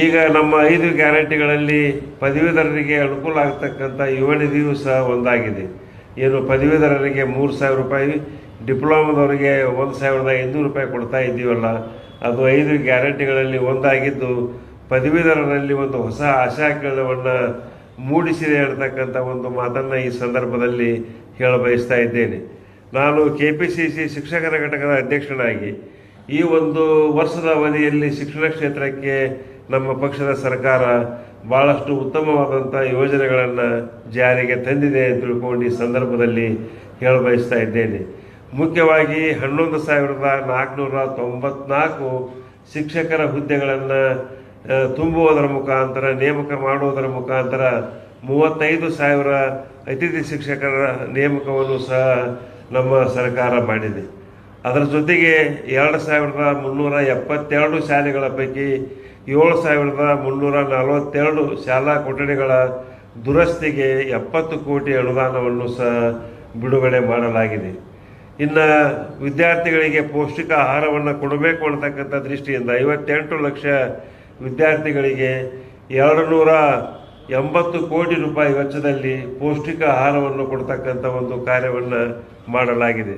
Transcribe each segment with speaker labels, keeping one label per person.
Speaker 1: ಈಗ ನಮ್ಮ 5 ಗ್ಯಾರಂಟಿಗಳಲ್ಲಿ ಪದವೀಧರರಿಗೆ ಅನುಕೂಲ ಆಗ್ತಕ್ಕಂಥ ಯುವ ನಿಧಿಯೂ ಸಹ ಒಂದಾಗಿದೆ. ಏನು ಪದವೀಧರರಿಗೆ 3,000 ರೂಪಾಯಿ, ಡಿಪ್ಲೊಮಾದವರಿಗೆ 1,500 ರೂಪಾಯಿ ಕೊಡ್ತಾ ಇದ್ದೀವಲ್ಲ, ಅದು 5 ಗ್ಯಾರಂಟಿಗಳಲ್ಲಿ ಒಂದಾಗಿದ್ದು ಪದವೀಧರರಲ್ಲಿ ಒಂದು ಹೊಸ ಆಶಾಕಿರಣವನ್ನು ಮೂಡಿಸಿದೆ ಅನ್ನತಕ್ಕಂಥ ಒಂದು ಮಾತನ್ನು ಈ ಸಂದರ್ಭದಲ್ಲಿ ಹೇಳಬಯಸ್ತಾ ಇದ್ದೇನೆ. ನಾನು KPCC ಶಿಕ್ಷಕರ ಘಟಕದ ಅಧ್ಯಕ್ಷನಾಗಿ ಈ ಒಂದು ವರ್ಷದ ಅವಧಿಯಲ್ಲಿ ಶಿಕ್ಷಣ ಕ್ಷೇತ್ರಕ್ಕೆ ನಮ್ಮ ಪಕ್ಷದ ಸರ್ಕಾರ ಭಾಳಷ್ಟು ಉತ್ತಮವಾದಂಥ ಯೋಜನೆಗಳನ್ನು ಜಾರಿಗೆ ತಂದಿದೆ ಅಂತ ತಿಳ್ಕೊಂಡು ಈ ಸಂದರ್ಭದಲ್ಲಿ ಹೇಳಬಯಸ್ತಾ ಇದ್ದೇನೆ. ಮುಖ್ಯವಾಗಿ 11,494 ಶಿಕ್ಷಕರ ಹುದ್ದೆಗಳನ್ನು ತುಂಬುವುದರ ಮುಖಾಂತರ, ನೇಮಕ ಮಾಡುವುದರ ಮುಖಾಂತರ 35,000 ಅತಿಥಿ ಶಿಕ್ಷಕರ ನೇಮಕವನ್ನು ಸಹ ನಮ್ಮ ಸರ್ಕಾರ ಮಾಡಿದೆ. ಅದರ ಜೊತೆಗೆ 2,372 ಶಾಲೆಗಳ ಪೈಕಿ 7,342 ಶಾಲಾ ಕೊಠಡಿಗಳ ದುರಸ್ತಿಗೆ 70 ಕೋಟಿ ಅನುದಾನವನ್ನು ಸಹ ಬಿಡುಗಡೆ ಮಾಡಲಾಗಿದೆ. ಇನ್ನು ವಿದ್ಯಾರ್ಥಿಗಳಿಗೆ ಪೌಷ್ಟಿಕ ಆಹಾರವನ್ನು ಕೊಡಬೇಕು ಅನ್ನತಕ್ಕಂಥ ದೃಷ್ಟಿಯಿಂದ 58 ಲಕ್ಷ ವಿದ್ಯಾರ್ಥಿಗಳಿಗೆ 280 ಕೋಟಿ ರೂಪಾಯಿ ವೆಚ್ಚದಲ್ಲಿ ಪೌಷ್ಟಿಕ ಆಹಾರವನ್ನು ಕೊಡ್ತಕ್ಕಂಥ ಒಂದು ಕಾರ್ಯವನ್ನು ಮಾಡಲಾಗಿದೆ.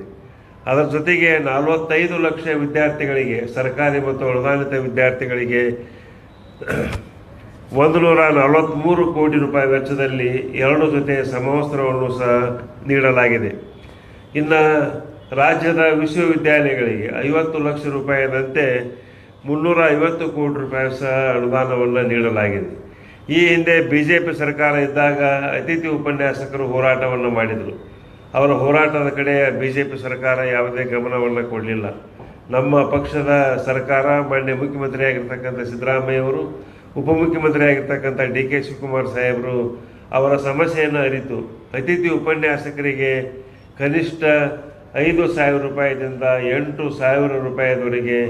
Speaker 1: ಅದರ ಜೊತೆಗೆ 45 ಲಕ್ಷ ವಿದ್ಯಾರ್ಥಿಗಳಿಗೆ, ಸರ್ಕಾರಿ ಮತ್ತು ಅನುದಾನಿತ ವಿದ್ಯಾರ್ಥಿಗಳಿಗೆ 143 ಕೋಟಿ ರೂಪಾಯಿ ವೆಚ್ಚದಲ್ಲಿ 2 ಜೊತೆ ಸಮವಸ್ತ್ರವನ್ನು ಸಹ ನೀಡಲಾಗಿದೆ. ಇನ್ನು ರಾಜ್ಯದ ವಿಶ್ವವಿದ್ಯಾಲಯಗಳಿಗೆ 50 ಲಕ್ಷ ರೂಪಾಯಿದಂತೆ 350 ಕೋಟಿ ರೂಪಾಯಿ ಸಹ ಅನುದಾನವನ್ನು ನೀಡಲಾಗಿದೆ. ಈ ಹಿಂದೆ BJP ಸರ್ಕಾರ ಇದ್ದಾಗ ಅತಿಥಿ ಉಪನ್ಯಾಸಕರು ಹೋರಾಟವನ್ನು ಮಾಡಿದರು. ಅವರ ಹೋರಾಟದ ಕಡೆ BJP ಸರ್ಕಾರ ಯಾವುದೇ ಗಮನವನ್ನು ಕೊಡಲಿಲ್ಲ. ನಮ್ಮ ಪಕ್ಷದ ಸರ್ಕಾರ, ಮಾನ್ಯ ಮುಖ್ಯಮಂತ್ರಿ ಆಗಿರ್ತಕ್ಕಂಥ ಸಿದ್ದರಾಮಯ್ಯವರು, ಉಪಮುಖ್ಯಮಂತ್ರಿ ಆಗಿರ್ತಕ್ಕಂಥ DK ಶಿವಕುಮಾರ್ ಸಾಹೇಬರು ಅವರ ಸಮಸ್ಯೆಯನ್ನು ಅರಿತು ಅತಿಥಿ ಉಪನ್ಯಾಸಕರಿಗೆ ಕನಿಷ್ಠ 5,000 ರೂಪಾಯಿದಿಂದ 8,000 ರೂಪಾಯಿವರೆಗೆ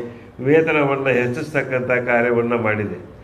Speaker 1: ವೇತನವನ್ನು ಹೆಚ್ಚಿಸ್ತಕ್ಕಂಥ ಕಾರ್ಯವನ್ನು ಮಾಡಿದೆ.